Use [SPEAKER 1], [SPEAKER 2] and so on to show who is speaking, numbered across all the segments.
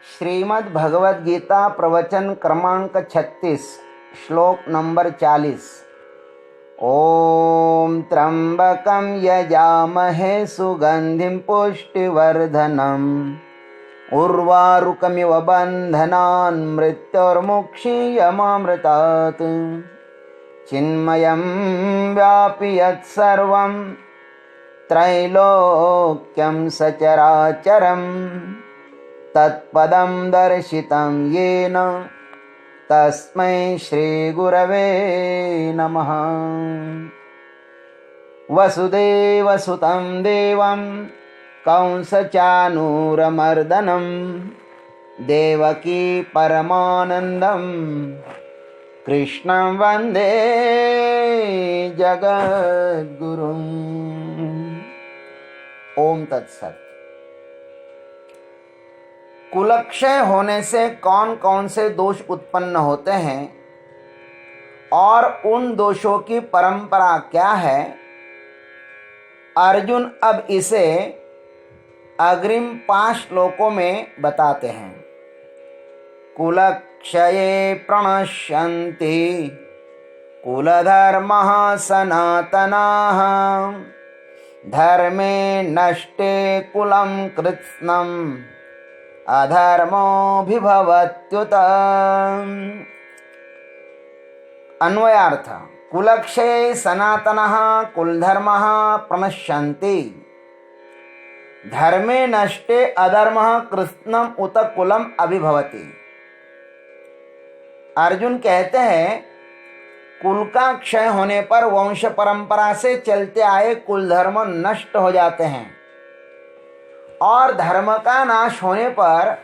[SPEAKER 1] श्रीमद् भगवद गीता प्रवचन क्रमांक 36 श्लोक नंबर 40। ओम त्र्यंबकं यजामहे सुगंधिं पुष्टिवर्धनम् उर्वारुकमिव बन्धनान् मृत्योर्मुक्षीयमामृतात् चिन्मयं व्यापि यत्सर्वं त्रैलोक्यं सचराचरम् तत्पदं दर्शितं येन तस्मै श्रीगुरवे नमः। वसुदेवसुतं देवं कंसचानूरमर्दनं देवकी परमानन्दं कृष्णं वन्दे जगद्गुरुम्। ओम तत्सत्। कुलक्षय होने से कौन कौन से दोष उत्पन्न होते हैं और उन दोषों की परंपरा क्या है, अर्जुन अब इसे अग्रिम 5 श्लोकों में बताते हैं। कुलक्षये प्रणश्यन्ति कुलधर्मः सनातनाः धर्मे नष्टे कुलं कृत्स्नम् अधर्मोऽभिभवत्युत। अन्वयार्थ। कुलक्षये सनातनः कुलधर्मः प्रणश्यन्ति धर्मे नष्टे अधर्मः कृत्स्नम् उत कुलम अभिभवति। अर्जुन कहते हैं, कुल का क्षय होने पर वंश परंपरा से चलते आए कुल धर्म नष्ट हो जाते हैं और धर्म का नाश होने पर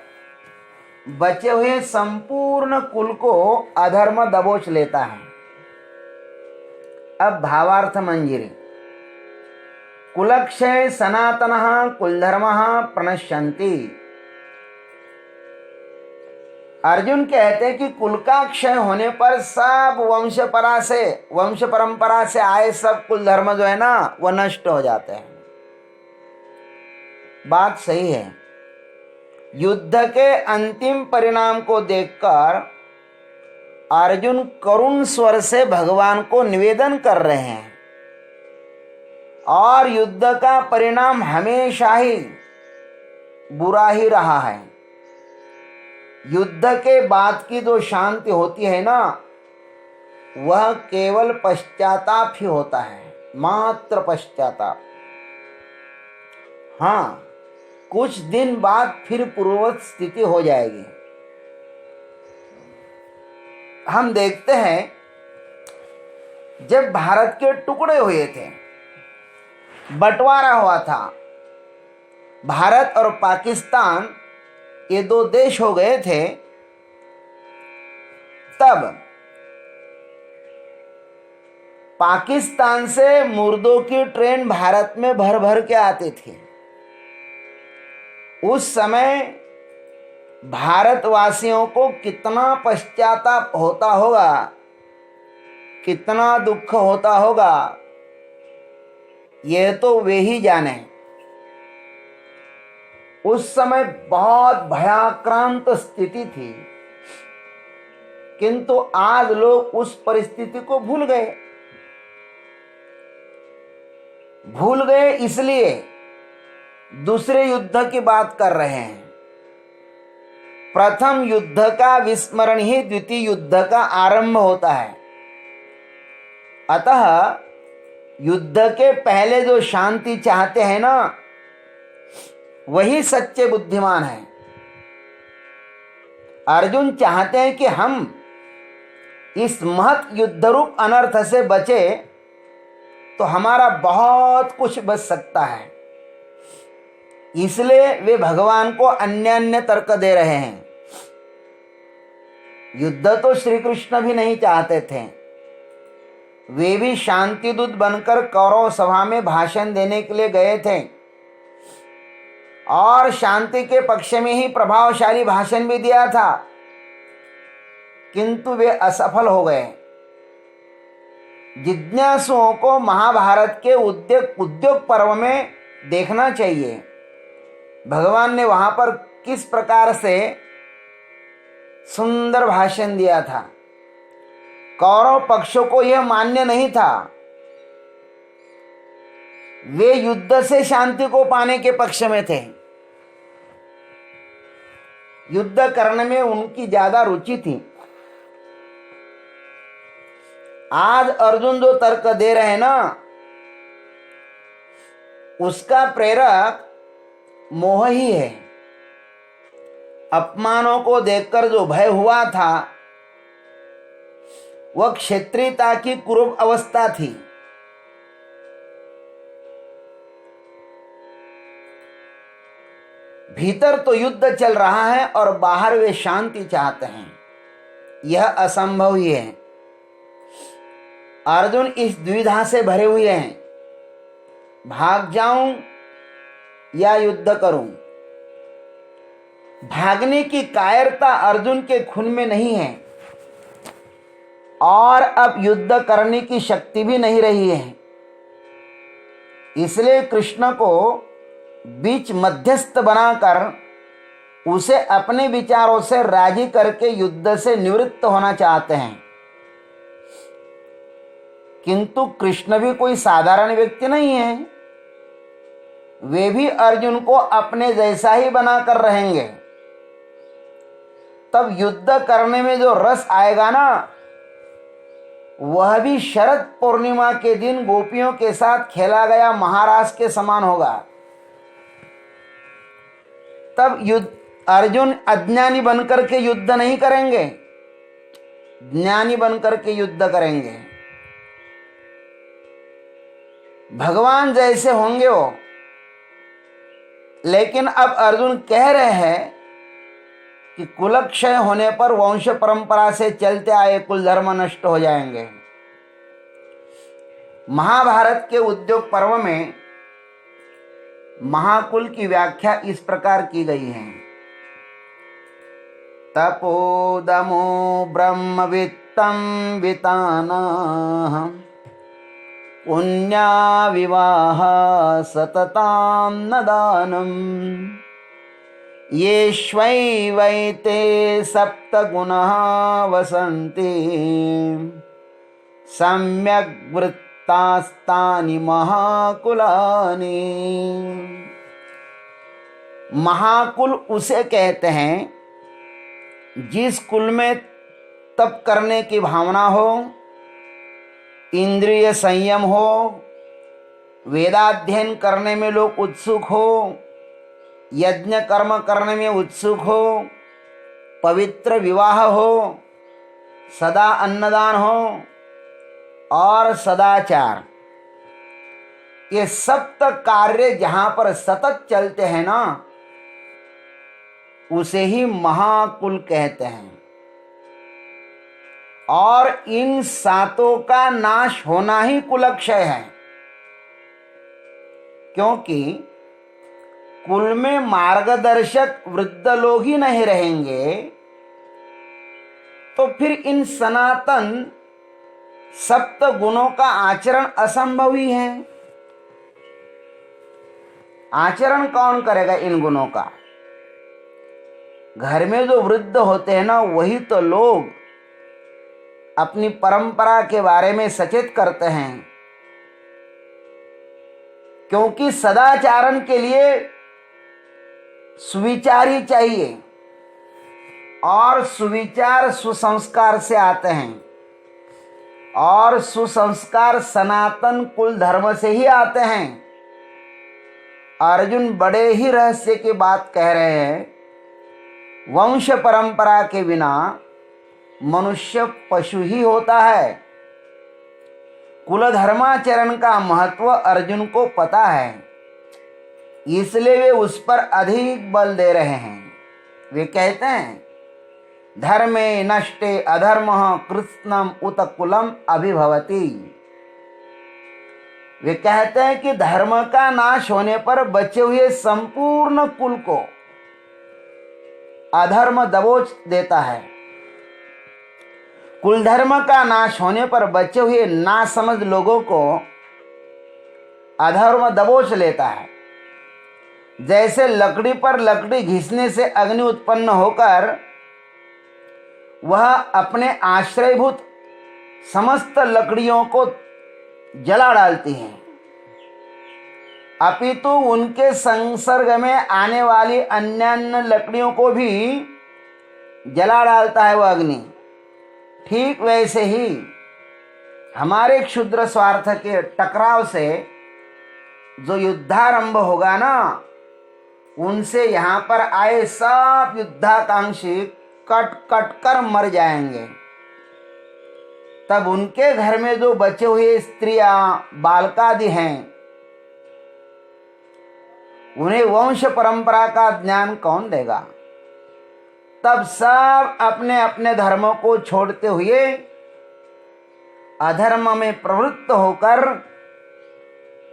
[SPEAKER 1] बचे हुए संपूर्ण कुल को अधर्म दबोच लेता है। अब भावार्थ मंजरी। कुलक्षय सनातनः कुलधर्मः प्रणश्यन्ति। अर्जुन कहते हैं कि कुल का क्षय होने पर सब वंश परंपरा से आए सब कुल धर्म जो है ना, वह नष्ट हो जाते हैं। बात सही है। युद्ध के अंतिम परिणाम को देखकर अर्जुन करुण स्वर से भगवान को निवेदन कर रहे हैं और युद्ध का परिणाम हमेशा ही बुरा ही रहा है। युद्ध के बाद की जो शांति होती है ना, वह केवल पश्चाताप ही होता है, मात्र पश्चाताप। हाँ, कुछ दिन बाद फिर पूर्ववत स्थिति हो जाएगी। हम देखते हैं, जब भारत के टुकड़े हुए थे, बंटवारा हुआ था, भारत और पाकिस्तान ये 2 देश हो गए थे, तब पाकिस्तान से मुर्दों की ट्रेन भारत में भर भर के आती थी। उस समय भारतवासियों को कितना पश्चाताप होता होगा, कितना दुख होता होगा, यह तो वे ही जाने। उस समय बहुत भयाक्रांत स्थिति थी, किंतु आज लोग उस परिस्थिति को भूल गए इसलिए दूसरे युद्ध की बात कर रहे हैं। प्रथम युद्ध का विस्मरण ही द्वितीय युद्ध का आरंभ होता है। अतः युद्ध के पहले जो शांति चाहते हैं ना, वही सच्चे बुद्धिमान हैं। अर्जुन चाहते हैं कि हम इस महत् युद्ध रूप अनर्थ से बचे तो हमारा बहुत कुछ बच सकता है। इसलिए वे भगवान को अन्य तर्क दे रहे हैं। युद्ध तो श्री कृष्ण भी नहीं चाहते थे। वे भी शांति दूत बनकर कौरव सभा में भाषण देने के लिए गए थे और शांति के पक्ष में ही प्रभावशाली भाषण भी दिया था, किंतु वे असफल हो गए। जिज्ञासुओं को महाभारत के उद्योग पर्व में देखना चाहिए। भगवान ने वहां पर किस प्रकार से सुंदर भाषण दिया था। कौरव पक्षों को यह मान्य नहीं था, वे युद्ध से शांति को पाने के पक्ष में थे। युद्ध करने में उनकी ज्यादा रुचि थी। आज अर्जुन जो तर्क दे रहे हैं ना, उसका प्रेरक मोह ही है। अपमानों को देखकर जो भय हुआ था वह क्षत्रियता की कुरूप अवस्था थी। भीतर तो युद्ध चल रहा है और बाहर वे शांति चाहते हैं, यह असंभव ही है। अर्जुन इस द्विधा से भरे हुए हैं, भाग जाऊं या युद्ध करूं। भागने की कायरता अर्जुन के खून में नहीं है और अब युद्ध करने की शक्ति भी नहीं रही है। इसलिए कृष्ण को बीच मध्यस्थ बनाकर उसे अपने विचारों से राजी करके युद्ध से निवृत्त होना चाहते हैं। किंतु कृष्ण भी कोई साधारण व्यक्ति नहीं है, वे भी अर्जुन को अपने जैसा ही बनाकर रहेंगे। तब युद्ध करने में जो रस आएगा ना, वह भी शरद पूर्णिमा के दिन गोपियों के साथ खेला गया महारास के समान होगा। तब अर्जुन अज्ञानी बनकर के युद्ध नहीं करेंगे, ज्ञानी बनकर के युद्ध करेंगे। भगवान जैसे होंगे वो। लेकिन अब अर्जुन कह रहे हैं कि कुलक्षय होने पर वंश परंपरा से चलते आए कुल धर्म नष्ट हो जाएंगे। महाभारत के उद्योग पर्व में महाकुल की व्याख्या इस प्रकार की गई है। तपोदमो ब्रह्मवित्तं वितानः पुण्या विवाह सततां न दानम् येष्वैवैते सप्तगुणाः वसन्ति सम्यग् वृत्तास्तानि महाकुलानि। महाकुल उसे कहते हैं जिस कुल में तप करने की भावना हो, इंद्रिय संयम हो, वेदाध्ययन करने में लोग उत्सुक हो, यज्ञ कर्म करने में उत्सुक हो, पवित्र विवाह हो, सदा अन्नदान हो और सदाचार, ये सप्त कार्य जहां पर सतत चलते हैं ना, उसे ही महाकुल कहते हैं। और इन सातों का नाश होना ही कुलक्षय है, क्योंकि कुल में मार्गदर्शक वृद्ध लोग ही नहीं रहेंगे तो फिर इन सनातन सप्त गुणों का आचरण असंभव ही है। आचरण कौन करेगा इन गुणों का? घर में जो वृद्ध होते हैं ना, वही तो लोग अपनी परंपरा के बारे में सचेत करते हैं, क्योंकि सदाचारण के लिए सुविचार ही चाहिए और सुविचार सुसंस्कार से आते हैं और सुसंस्कार सनातन कुल धर्म से ही आते हैं। अर्जुन बड़े ही रहस्य की बात कह रहे हैं। वंश परंपरा के बिना मनुष्य पशु ही होता है। कुल धर्माचरण का महत्व अर्जुन को पता है, इसलिए वे उस पर अधिक बल दे रहे हैं। वे कहते हैं धर्मे नष्टे अधर्मः कृत्स्नम् उत कुलम् अभिभवति। वे कहते हैं कि धर्म का नाश होने पर बचे हुए संपूर्ण कुल को अधर्म दबोच देता है। कुल धर्म का नाश होने पर बचे हुए नासमझ लोगों को अधर्म दबोच लेता है। जैसे लकड़ी पर लकड़ी घिसने से अग्नि उत्पन्न होकर वह अपने आश्रयभूत समस्त लकड़ियों को जला डालती हैं, अपितु उनके संसर्ग में आने वाली अन्य लकड़ियों को भी जला डालता है वह अग्नि। ठीक वैसे ही हमारे क्षुद्र स्वार्थ के टकराव से जो युद्धारंभ होगा ना, उनसे यहाँ पर आए सब युद्धाकांक्षी कट कट कर मर जाएंगे। तब उनके घर में जो बचे हुए स्त्रियां बालकादि हैं, उन्हें वंश परंपरा का ज्ञान कौन देगा? तब सब अपने अपने धर्मों को छोड़ते हुए अधर्म में प्रवृत्त होकर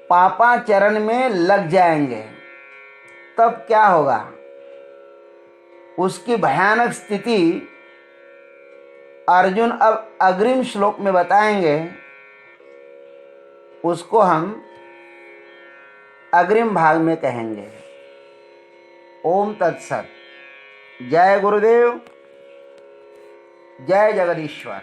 [SPEAKER 1] पापाचरण में लग जाएंगे। तब क्या होगा? उसकी भयानक स्थिति अर्जुन अब अग्रिम श्लोक में बताएंगे। उसको हम अग्रिम भाग में कहेंगे। ओम तत्सत। जय गुरुदेव, जय जगदीश्वर।